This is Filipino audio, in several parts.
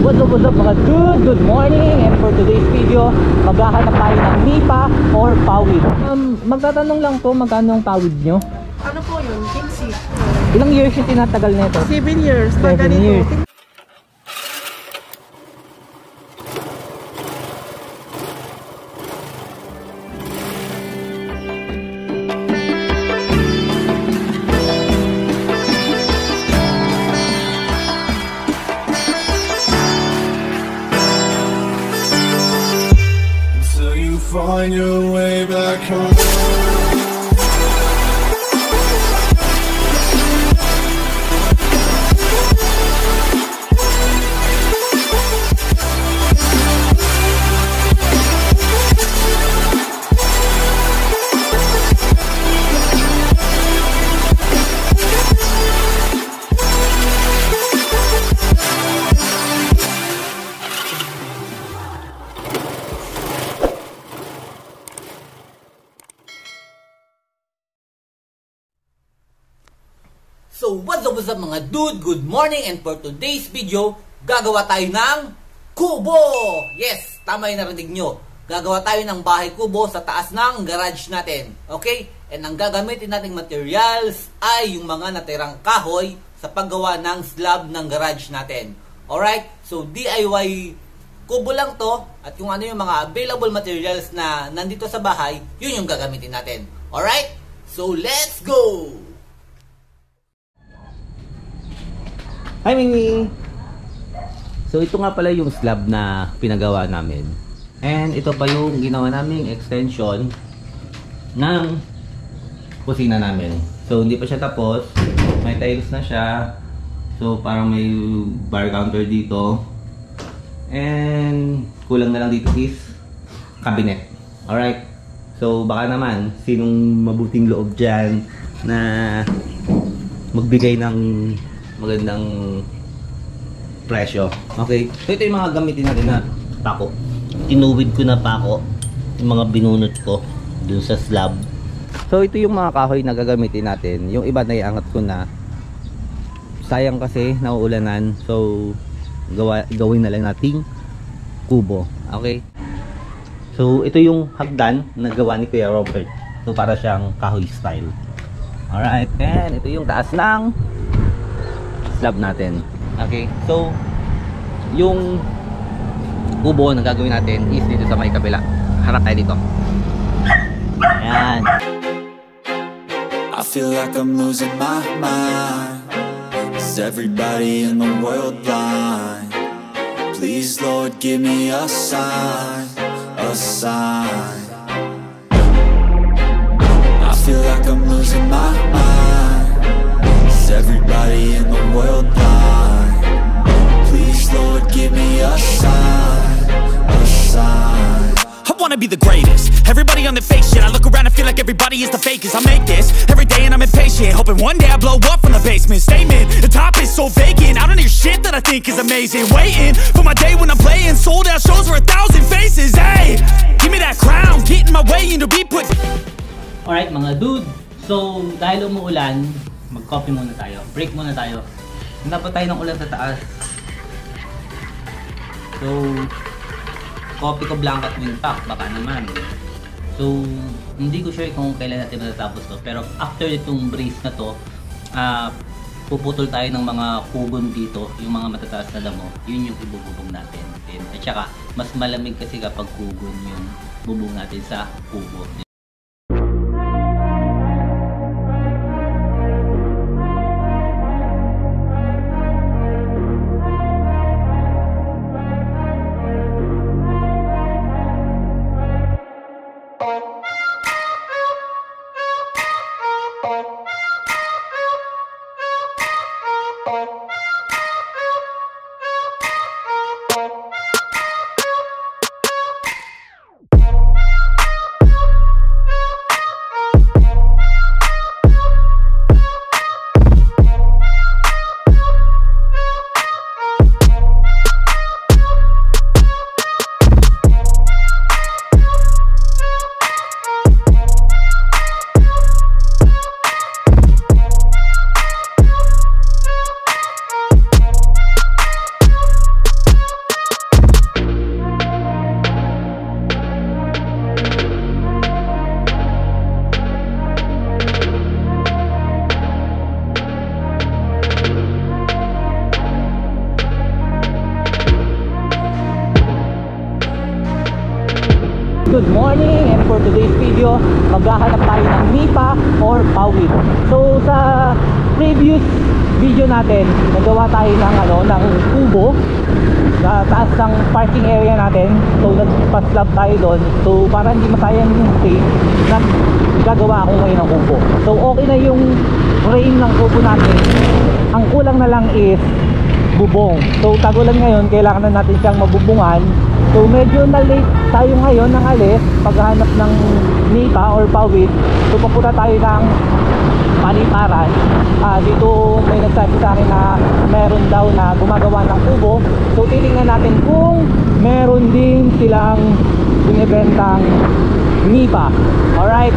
what's up mga dude? Good morning, and for today's video, maghahanap tayo ng nipa or pawid. Magtatanong lang po, magkano ang pawid nyo? Ano po yun? Kingsi. Ilang years yung tinatagal nito? 7 years. 7 years. Find your way back home. So what's up mga dude, good morning, and for today's video, gagawa tayo ng kubo! Yes, tama yung narinig nyo. Gagawa tayo ng bahay kubo sa taas ng garage natin. Okay? And ang gagamitin nating materials ay yung mga natirang kahoy sa paggawa ng slab ng garage natin. Alright? So DIY kubo lang to, at kung ano yung mga available materials na nandito sa bahay, yun yung gagamitin natin. Alright? So let's go! Hi Mimi! So ito nga pala yung slab na pinagawa namin. And ito pa yung ginawa naming extension ng kusina namin. So hindi pa siya tapos. May tiles na siya. So parang may bar counter dito. And kulang na lang dito is cabinet. Alright? So baka naman sinong mabuting loob dyan na magbigay ng magandang presyo. Okay. So ito yung mga gamitin natin na pako. Tinuwid ko na pako yung mga binunot ko dun sa slab. So ito yung mga kahoy na gagamitin natin. Yung iba na iangat ko na. Sayang kasi nauulanan. So gawin na lang nating kubo. Okay. So ito yung hagdan na gawa ni Kuya Robert. So para siyang kahoy style. Alright. And ito yung taas ng slab natin. Okay, so yung kubo na gagawin natin is dito sa may kabila. Harap tayo dito. Ayan. I feel like I'm losing my mind. Is everybody in the world blind? Please Lord give me a sign, a sign. I feel like I'm losing my mind. Everybody in the world blind? Please Lord give me a sign, a sign. I wanna be the greatest. Everybody on the fake shit. I look around and feel like everybody is the fakest. I make this every day and I'm impatient, hoping one day I blow up from the basement. Statement, the top is so vacant. I don't hear shit that I think is amazing. Waiting for my day when I'm playing sold out shows for 1,000 faces. Hey, give me that crown, get in my way and to be put. Alright mga dude, so dahil umuulan, mag-coffee muna tayo. Break muna tayo. Dapat tayo ng ulan sa taas. So, coffee ko blanket wing pack. Baka naman. So, hindi ko sure kung kailan natin matatapos to. Pero after itong breeze na to, puputol tayo ng mga kugon dito. Yung mga matataas na damo. Yun yung ibububong natin. At saka, mas malamig kasi kapag kugon yung bubong natin sa kubo. Good morning, and for today's video, maghahanap tayo ng nipa or pawid. So sa previous video natin, nagawa tayo ng kubo sa taas ng parking area natin. So nagpa-slab tayo doon. So para hindi masayang yung space, gagawa ako ngayon ng kubo. So okay na yung frame ng kubo natin. Ang kulang na lang is bubong. So tagulan ngayon, kailangan na natin siyang mabubungan. So medyo na-late tayo ngayon ng alis paghahanap ng nipa or pawid. So papunta tayo ng Paliparan. Dito may nagsabi sa akin na meron daw na gumagawa ng kubo. So titingnan natin kung meron din silang binibentang nipa. Alright,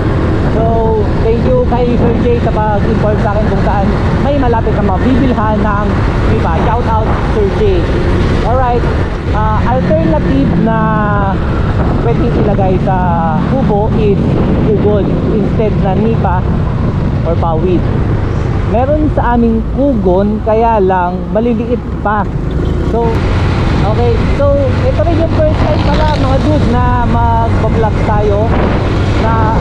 so thank you kay Sir Jay sa pag-inform sa akin kung saan may malapit na mabibilhan ng nipa. Shout out Sir Jay. Alright, alternative na pwedeng ilagay sa kubo is ugod instead na nipa or pawid. Meron sa aming kugon, kaya lang maliliit pa. So okay, so ito rin yung first time pala mga dude na mag-vlog tayo na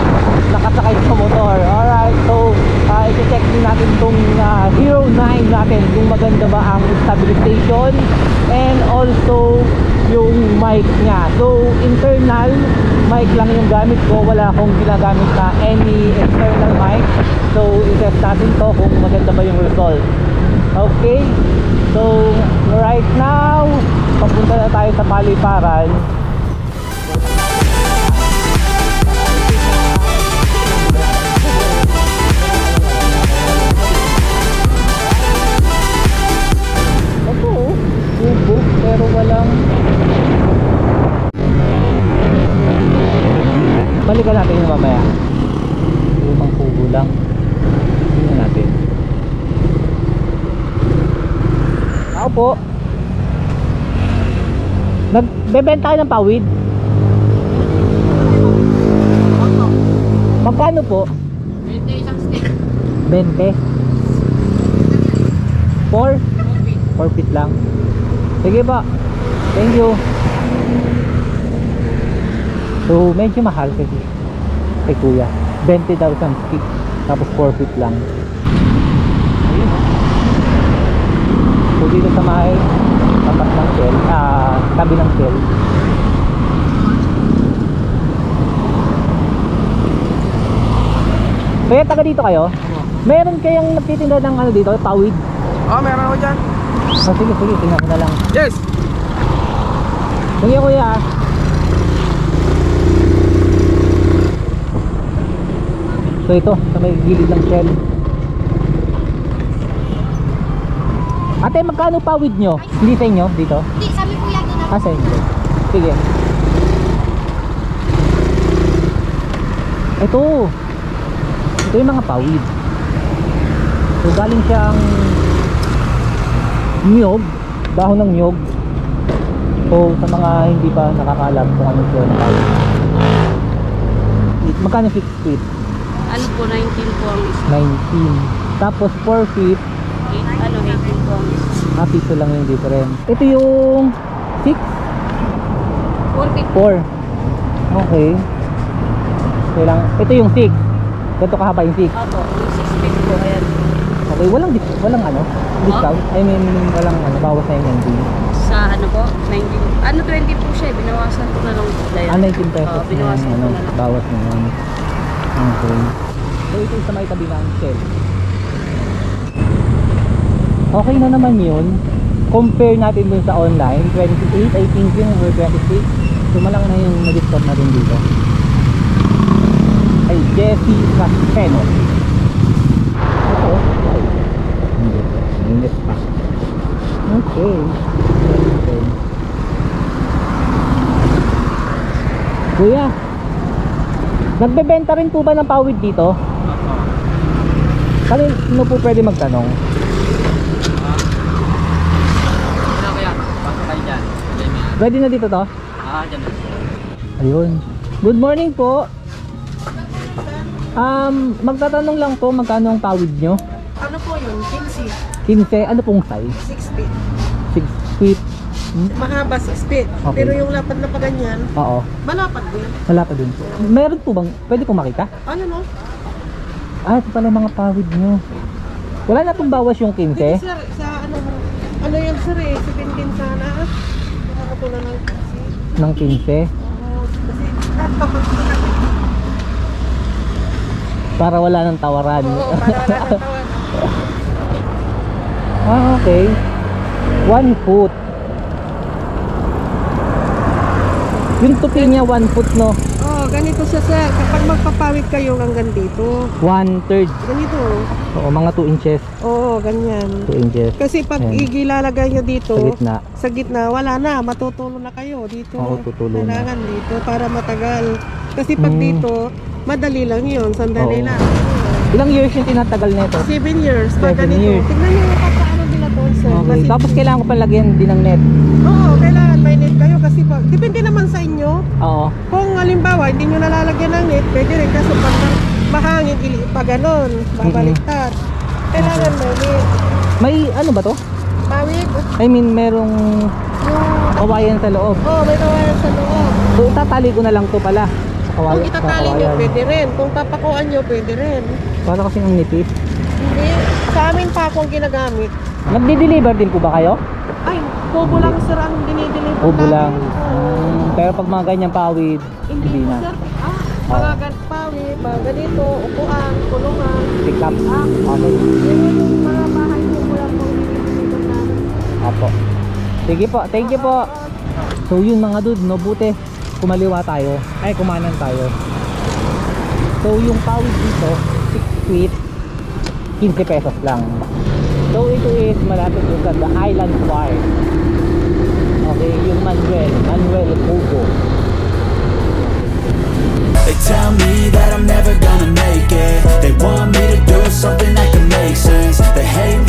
nakasakay sa motor. Alright, so i-check din natin itong Hero 9 natin kung maganda ba ang stabilization and also yung mic nya. So internal mic lang yung gamit ko, wala akong ginagamit na any external mic. So i-test natin to kung maganda ba yung result. Okay, so right now papunta na tayo sa Paliparan. Ito kubo pero walang, balikan natin yung mamaya. Lumang kubo lang. Tingnan natin. Ako po. Nagbebenta kayo ng pawid? Magkano po? 20 isang stick. 20? 4 feet lang. Sige pa. Thank you. So medyo mahal kasi kay kuya. 20,000 stick. Tapos 4 feet lang. Ayun. So dito sa may tapat ng shell, tabi ng shell. Kaya taga dito kayo? Meron kayang nagtitinda ng ano dito, pawid? Meron ako dyan. Sige, tingnan ko na lang. Yes! Sige kuya. So ito, sa may gilid ng shell. Ate, magkano pawid nyo? Hindi sa inyo dito? Hindi, sabi ko yan na. Sa inyo. Sige. Ito yung mga pawid. So galing siyang niyog, dahon ng niyog. So sa mga hindi pa nakakalam kung ano yung pawid. Magkano 6 feet? Ano po, 19 po ang isa. 19. Tapos 4 feet, 18 po ang isa. piso lang yung difference. Ito yung 6? 4. Okay. Ito yung 6. Ganito kahaba yung 6. Opo, yung 6 feet po. Ayan. Okay, walang ano? Discount? I mean, walang ano, bawas na yung ending. Sa ano po, 19. Ano, 20 po siya. Binawasan ko na lang po. 19 pesos Oo, binawasan na ko ano, na lang. bawas na yun. Okay. So ito sa may tabi ng shell. Okay na naman yun. Compare natin dun sa online. 28, I think yun, or 26. So malang na yung na-discount na rin dito. Ay, Jessie Caseno. Ito. Ay, hindi. Init pa. Okay. Kuya, nagbebenta rin po ba ng pawid dito? Kanino po pwede magtanong? Pwede na dito to? Dyan. Ayun. Good morning po. Magtatanong lang po, magkano ang pawid nyo? Ano po yun? 15. 15, ano pong size? 6 feet. 6 feet. Mahaba 6 feet. Okay. Pero yung lapad na pa ganyan, Oo. malapad din. Wala pa dun. Meron po bang, pwede po makita? Ano no? Ah, ito pala mga pawid nyo. Wala na pong bawas yung 15? Dito sir, sa ano yan sir eh, 17 sana. Nakakatulad ng kasi. Ng 15? Oo, kasi Para wala ng tawaran. oo, para wala ng tawanan. Ah, okay. 1 foot. Yung tupi niya 1 foot, no? Oo, ganito siya sir. Kapag magpapawid kayo hanggang dito, 1/3. ganito. Oo, mga 2 inches. Oo, ganyan. 2 inches. Kasi pag Ayan. igilalagay nyo dito, Sa gitna. wala na, matutulo na kayo dito. Oo, tutulo na. Kailangan dito para matagal. Kasi pag dito, madali lang yun, sandali Oo. lang. Ilang years yung tinatagal nito? 7 years, pag 7 ganito. years. Tignan nyo yung papaano nila doon sir. Okay. Kasi- Tapos kailangan ko pa lagyan din ng net. Oo, kailangan may net kayo kasi pag, depende naman sa inyo. Oo. Kung halimbawa, hindi nyo nalalagyan ng net, pwede rin kasi pag mahangin, pa ganon, babaliktad. Kailangan may net. May ano ba to? Pawid, I mean, merong yung... kawayan sa loob. Oo, may kawayan sa loob. So itatali ko na lang to pala. Sa Kung kawayan. itatali nyo, pwede rin. Kung papakuan nyo, pwede rin. Para kasi ang nipis. Hindi. Sa amin pa akong ginagamit. Nagdi-deliver din po ba kayo? Ay, kubo lang sir ang dinideliver Ubo lang. namin. Oo. Pero pag mga ganyang pawid, Hindi hindi po na. sir. Mga pawid, mga ganito, upuan, kulungan. Pick up. Okay. Yun yung mga bahay kubo lang po dinideliver namin. Opo. Sige po, thank you po. So yun mga dude, no, buti kumaliwa tayo, ay kumanan tayo. So yung pawid dito, 6 feet, 15 pesos lang. So ito is malapit dun sa The Island Farm. Okay, yung Manuel Kubo. They tell me that I'm never gonna make it. They want me to do something that can make sense. They hate